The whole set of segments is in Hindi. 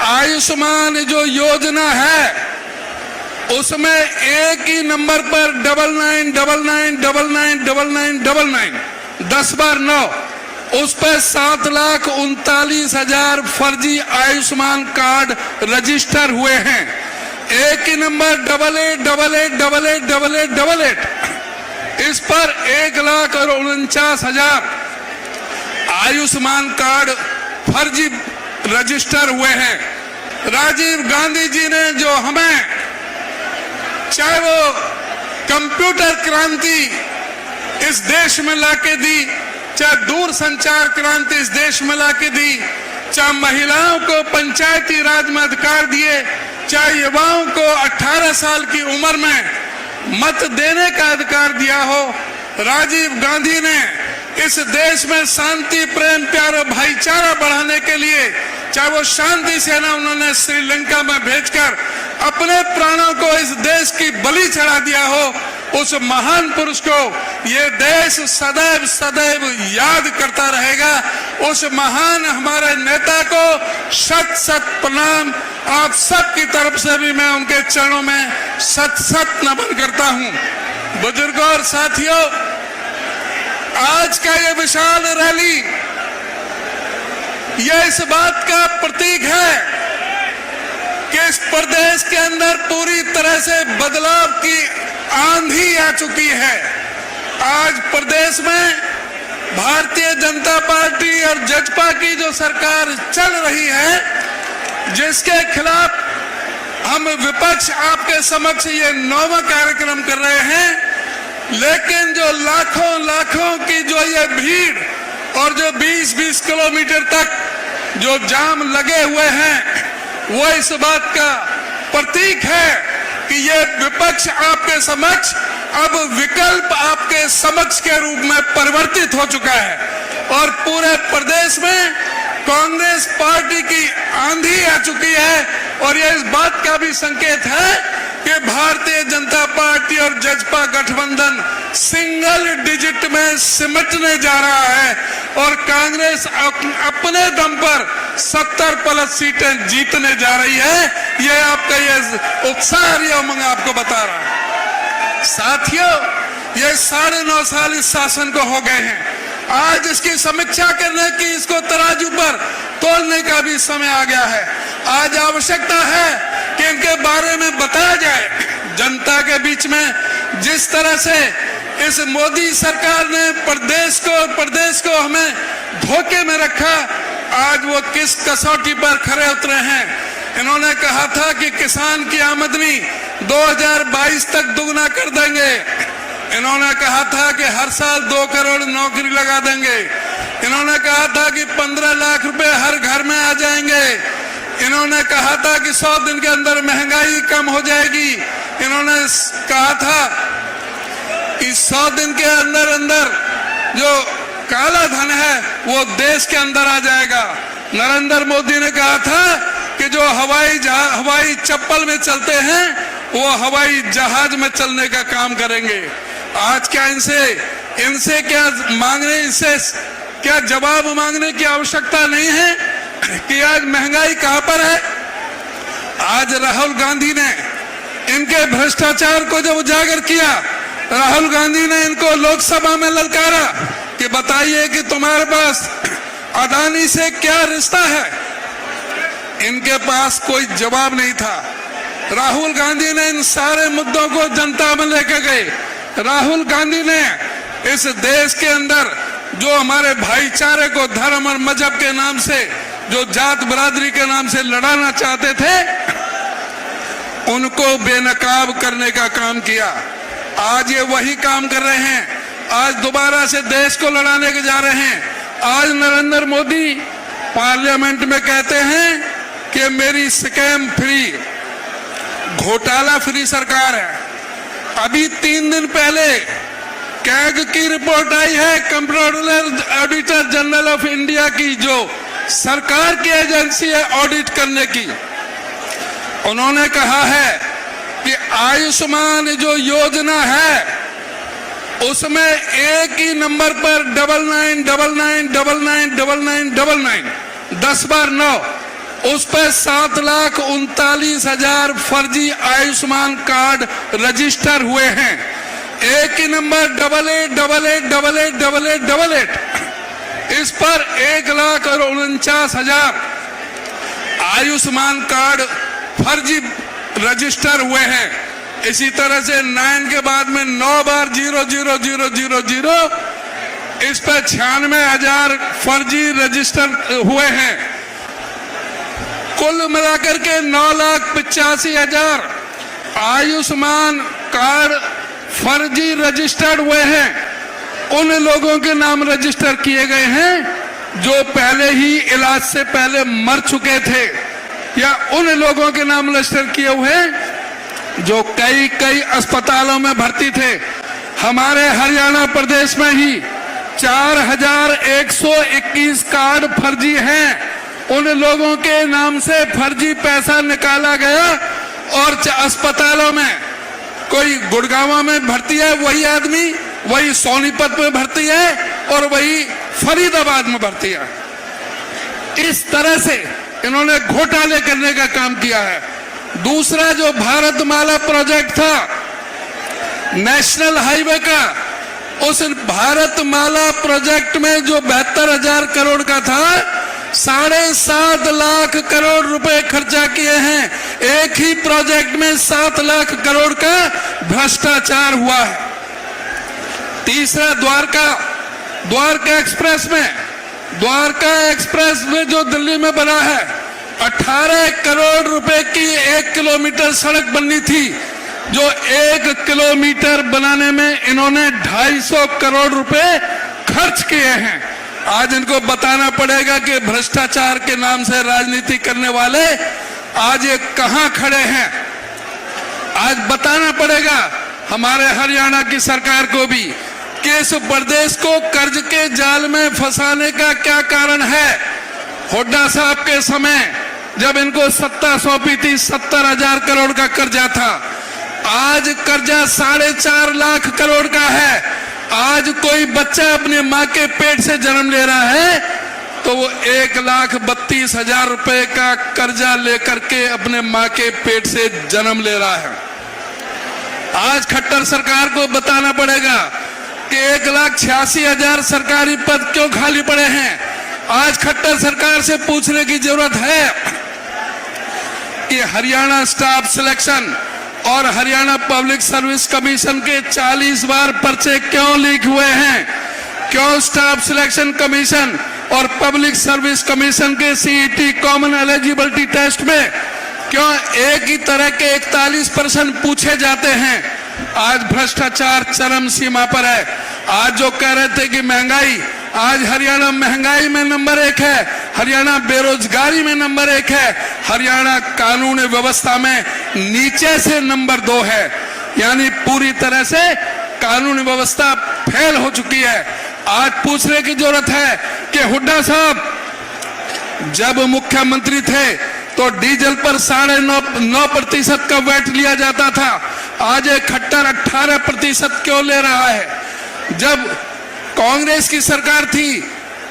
आयुष्मान जो योजना है उसमें एक ही नंबर पर 9999999999 10 बार 9, उस पर 7,39,000 फर्जी आयुष्मान कार्ड रजिस्टर हुए हैं। एक ही नंबर 88888888, इस पर 1,49,000 आयुष्मान कार्ड फर्जी रजिस्टर हुए हैं। राजीव गांधी जी ने जो हमें, चाहे वो कंप्यूटर क्रांति इस देश में लाके दी, चाहे दूर संचार क्रांति इस देश में लाके दी, चाहे महिलाओं को पंचायती राज में अधिकार दिए, चाहे युवाओं को 18 साल की उम्र में मत देने का अधिकार दिया हो, राजीव गांधी ने इस देश में शांति, प्रेम, प्यार और भाईचारा बढ़ाने के लिए, चाहे वो शांति सेना उन्होंने श्रीलंका में भेजकर अपने प्राणों को इस देश की बलि चढ़ा दिया हो, उस महान पुरुष को ये देश सदैव सदैव याद करता रहेगा। उस महान हमारे नेता को शत शत प्रणाम। आप सबकी तरफ से भी मैं उनके चरणों में शत शत नमन करता हूं। बुजुर्गों और साथियों, आज का ये विशाल रैली यह इस बात का प्रतीक है कि इस प्रदेश के अंदर पूरी तरह से बदलाव की आंधी आ चुकी है। आज प्रदेश में भारतीय जनता पार्टी और जजपा की जो सरकार चल रही है, जिसके खिलाफ हम विपक्ष आपके समक्ष ये 9वां कार्यक्रम कर रहे हैं, लेकिन जो लाखों लाखों की जो ये भीड़ और जो 20-20 किलोमीटर तक जो जाम लगे हुए हैं, वो इस बात का प्रतीक है कि ये विपक्ष आपके समक्ष अब विकल्प आपके समक्ष के रूप में परिवर्तित हो चुका है और पूरे प्रदेश में कांग्रेस पार्टी की आंधी आ चुकी है। और ये इस बात का भी संकेत है कि भारतीय जनता पार्टी और जजपा गठबंधन सिंगल डिजिट में सिमटने जा रहा है और कांग्रेस अपने दम पर 70+ सीटें जीतने जा रही है। ये आपका ये उत्साह और ये उमंग आपको बता रहा है। साथियों, ये 9.5 साल इस शासन को हो गए हैं। आज इसकी समीक्षा करने की, इसको तराजू पर तोलने का भी समय आ गया है। आज आवश्यकता है कि इनके बारे में बताया जाए जनता के बीच में। जिस तरह से इस मोदी सरकार ने प्रदेश को हमें धोखे में रखा, आज वो किस कसौटी पर खरे उतरे हैं। इन्होंने कहा था कि किसान की आमदनी 2022 तक दुगना कर देंगे। इन्होंने कहा था कि हर साल 2 करोड़ नौकरी लगा देंगे। इन्होंने कहा था कि 15 लाख रुपए हर घर में आ जाएंगे। इन्होंने कहा था कि 100 दिन के अंदर महंगाई कम हो जाएगी। इन्होंने कहा था कि 100 दिन के अंदर जो काला धन है वो देश के अंदर आ जाएगा। नरेंद्र मोदी ने कहा था कि जो हवाई चप्पल में चलते हैं वो हवाई जहाज में चलने का काम करेंगे। आज क्या इनसे क्या मांगने, इनसे क्या जवाब मांगने की आवश्यकता नहीं है कि आज महंगाई कहां पर है। आज राहुल गांधी ने इनके भ्रष्टाचार को जब उजागर किया, राहुल गांधी ने इनको लोकसभा में ललकारा कि बताइए कि तुम्हारे पास अदानी से क्या रिश्ता है। इनके पास कोई जवाब नहीं था। राहुल गांधी ने इन सारे मुद्दों को जनता में लेकर गए। राहुल गांधी ने इस देश के अंदर जो हमारे भाईचारे को धर्म और मजहब के नाम से, जो जात बरादरी के नाम से लड़ाना चाहते थे, उनको बेनकाब करने का काम किया। आज ये वही काम कर रहे हैं। आज दोबारा से देश को लड़ाने के जा रहे हैं। आज नरेंद्र मोदी पार्लियामेंट में कहते हैं कि मेरी स्कैम फ्री, घोटाला फ्री सरकार है। अभी 3 दिन पहले कैग की रिपोर्ट आई है, controller auditor general of India की, जो सरकार की एजेंसी है ऑडिट करने की। उन्होंने कहा है कि आयुष्मान जो योजना है उसमें एक ही नंबर पर 9999999999 10 बार 9, उस पर 7,39,000 फर्जी आयुष्मान कार्ड रजिस्टर हुए हैं। एक ही नंबर 88888888, इस पर 1,49,000 आयुष्मान कार्ड फर्जी रजिस्टर हुए हैं। इसी तरह से 9 के बाद में 9 बार 00000, इस पर 96,000 फर्जी रजिस्टर हुए हैं। कुल मिलाकर के 9,85,000 आयुष्मान कार्ड फर्जी रजिस्टर्ड हुए हैं। उन लोगों के नाम रजिस्टर किए गए हैं जो पहले ही इलाज से पहले मर चुके थे, या उन लोगों के नाम रजिस्टर किए हुए जो कई अस्पतालों में भर्ती थे। हमारे हरियाणा प्रदेश में ही 4,121 कार्ड फर्जी हैं। उन लोगों के नाम से फर्जी पैसा निकाला गया और अस्पतालों में कोई गुड़गांव में भर्ती है वही आदमी, वही सोनीपत में भर्ती है और वही फरीदाबाद में भर्ती है। इस तरह से इन्होंने घोटाले करने का काम किया है। दूसरा जो भारतमाला प्रोजेक्ट था नेशनल हाईवे का, उस भारतमाला प्रोजेक्ट में जो 72,000 करोड़ का था, 7.5 लाख करोड़ रुपए खर्चा किए हैं। एक ही प्रोजेक्ट में 7 लाख करोड़ का भ्रष्टाचार हुआ है। तीसरा द्वारका एक्सप्रेस में जो दिल्ली में बना है, 18 करोड़ रुपए की 1 किलोमीटर सड़क बननी थी, जो 1 किलोमीटर बनाने में इन्होंने 250 करोड़ रुपए खर्च किए हैं। आज इनको बताना पड़ेगा कि भ्रष्टाचार के नाम से राजनीति करने वाले आज ये कहां खड़े हैं। आज बताना पड़ेगा हमारे हरियाणा की सरकार को भी कि इस प्रदेश को कर्ज के जाल में फंसाने का क्या कारण है। हुड्डा साहब के समय जब इनको सत्ता सौंपी थी, 70,000 करोड़ का कर्जा था। आज कर्जा 4.5 लाख करोड़ का है। आज कोई बच्चा अपने मां के पेट से जन्म ले रहा है तो वो 1,32,000 रुपए का कर्जा लेकर के अपने मां के पेट से जन्म ले रहा है। आज खट्टर सरकार को बताना पड़ेगा कि 1,86,000 सरकारी पद क्यों खाली पड़े हैं। आज खट्टर सरकार से पूछने की जरूरत है कि हरियाणा स्टाफ सिलेक्शन और हरियाणा पब्लिक सर्विस कमीशन के 40 बार पर्चे क्यों लीक हुए हैं। क्यों स्टाफ सिलेक्शन कमीशन और पब्लिक सर्विस कमीशन के सीईटी कॉमन एलिजिबिलिटी टेस्ट में क्यों एक ही तरह के 41% पूछे जाते हैं। आज भ्रष्टाचार चरम सीमा पर है। आज जो कह रहे थे कि महंगाई, आज हरियाणा महंगाई में नंबर 1 है, हरियाणा बेरोजगारी में नंबर 1 है, हरियाणा कानून व्यवस्था में नीचे से नंबर 2 है। यानी पूरी तरह से कानून व्यवस्था फेल हो चुकी है। आज पूछने की जरूरत है कि हुड्डा साहब जब मुख्यमंत्री थे तो डीजल पर 9.5% का वैट लिया जाता था। आज एक खट्टर 18% क्यों ले रहा है। जब कांग्रेस की सरकार थी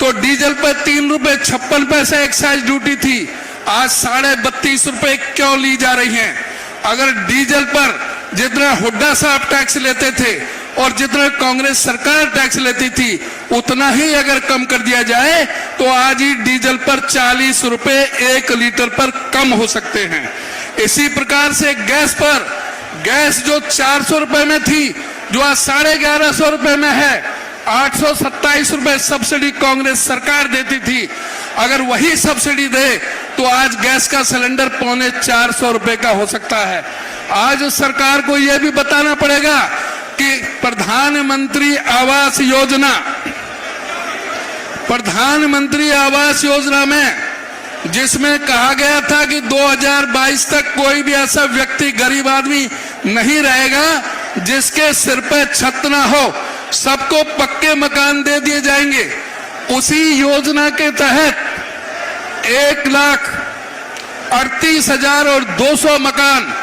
तो डीजल पर 3 रुपए 56 पैसे एक्साइज ड्यूटी थी। आज 32.5 रुपए क्यों ली जा रही हैं। अगर डीजल पर जितना हुड्डा साहब टैक्स लेते थे और जितना कांग्रेस सरकार टैक्स लेती थी उतना ही अगर कम कर दिया जाए तो आज ही डीजल पर 40 रुपए 1 लीटर पर कम हो सकते हैं। इसी प्रकार से गैस जो 400 रुपए में थी, जो आज 1150 रुपए में है, 827 रुपए सब्सिडी कांग्रेस सरकार देती थी। अगर वही सब्सिडी दे तो आज गैस का सिलेंडर 450 रुपए का हो सकता है। आज सरकार को यह भी बताना पड़ेगा कि प्रधानमंत्री आवास योजना में जिसमें कहा गया था कि 2022 तक कोई भी ऐसा व्यक्ति, गरीब आदमी नहीं रहेगा जिसके सिर पे छत ना हो, सबको पक्के मकान दे दिए जाएंगे। उसी योजना के तहत 1,38,200 मकान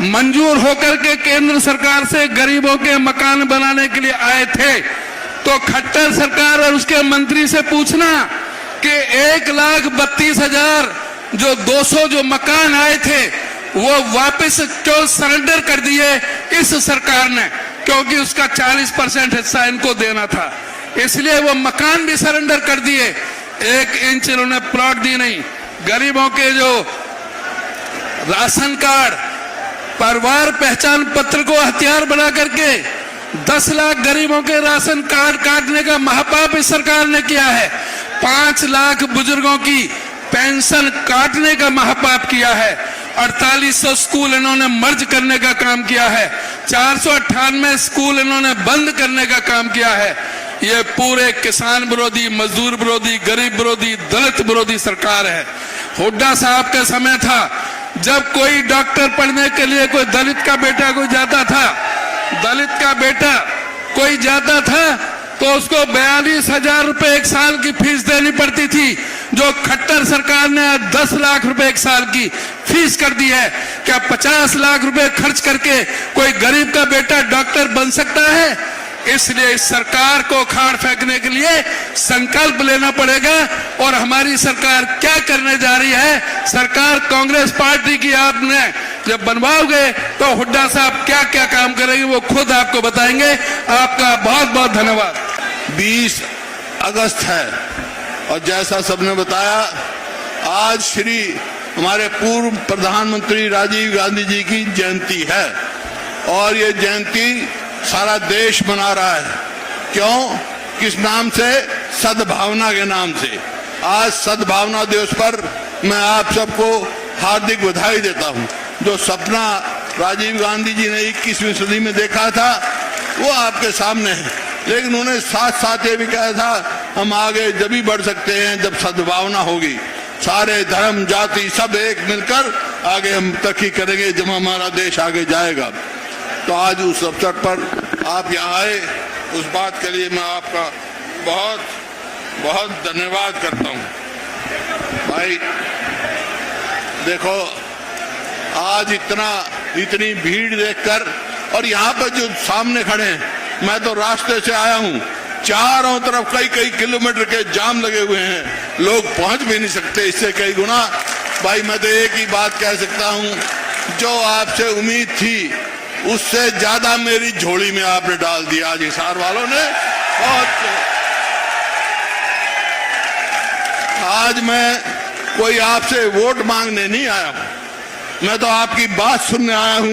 मंजूर होकर के केंद्र सरकार से गरीबों के मकान बनाने के लिए आए थे। तो खट्टर सरकार और उसके मंत्री से पूछना कि 1,32,000 जो 200 जो मकान आए थे वो वापस क्यों सरेंडर कर दिए इस सरकार ने, क्योंकि उसका 40% हिस्सा इनको देना था, इसलिए वो मकान भी सरेंडर कर दिए। 1 इंच इन्होंने प्लॉट दी नहीं। गरीबों के जो राशन कार्ड, परिवार पहचान पत्र को हथियार बना करके 10 लाख गरीबों के राशन कार्ड काटने का महापाप इस सरकार ने किया है। 5 लाख बुजुर्गों की पेंशन काटने का महापाप किया है। 4800 स्कूल इन्होंने मर्ज करने का काम किया है। 498 स्कूल इन्होंने बंद करने का काम किया है। ये पूरे किसान विरोधी, मजदूर विरोधी, गरीब विरोधी, दलित विरोधी सरकार है। हुड्डा साहब का समय था जब कोई डॉक्टर पढ़ने के लिए कोई दलित का बेटा कोई जाता था, कोई जाता था तो उसको 42,000 रुपए एक साल की फीस देनी पड़ती थी, जो खट्टर सरकार ने 10 लाख रुपए एक साल की फीस कर दी है। क्या 50 लाख रुपए खर्च करके कोई गरीब का बेटा डॉक्टर बन सकता है? इसलिए इस सरकार को उखाड़ फेंकने के लिए संकल्प लेना पड़ेगा। और हमारी सरकार क्या करने जा रही है, सरकार कांग्रेस पार्टी की आपने जब बनवाओगे तो हुड्डा साहब क्या क्या काम करेंगे वो खुद आपको बताएंगे। आपका बहुत बहुत धन्यवाद। 20 अगस्त है और जैसा सबने बताया, आज श्री हमारे पूर्व प्रधानमंत्री राजीव गांधी जी की जयंती है और ये जयंती सारा देश मना रहा है। क्यों? किस नाम से? सद्भावना के नाम से। आज सद्भावना दिवस पर मैं आप सबको हार्दिक बधाई देता हूं। जो सपना राजीव गांधी जी ने 21वीं सदी में देखा था वो आपके सामने है, लेकिन उन्होंने साथ साथ ये भी कहा था हम आगे जब भी बढ़ सकते हैं जब सद्भावना होगी। सारे धर्म जाति सब एक मिलकर आगे हम तरक्की करेंगे, जब हमारा देश आगे जाएगा। तो आज उस अवसर पर आप यहाँ आए, उस बात के लिए मैं आपका बहुत बहुत धन्यवाद करता हूँ। भाई देखो, आज इतनी भीड़ देखकर, और यहाँ पर जो सामने खड़े हैं, मैं तो रास्ते से आया हूँ, चारों तरफ कई किलोमीटर के जाम लगे हुए हैं, लोग पहुंच भी नहीं सकते, इससे कई गुना। भाई मैं तो एक ही बात कह सकता हूँ, जो आपसे उम्मीद थी उससे ज्यादा मेरी झोली में आपने डाल दिया आज हिसार वालों ने। बहुत आज मैं कोई आपसे वोट मांगने नहीं आया हूं, मैं तो आपकी बात सुनने आया हूं।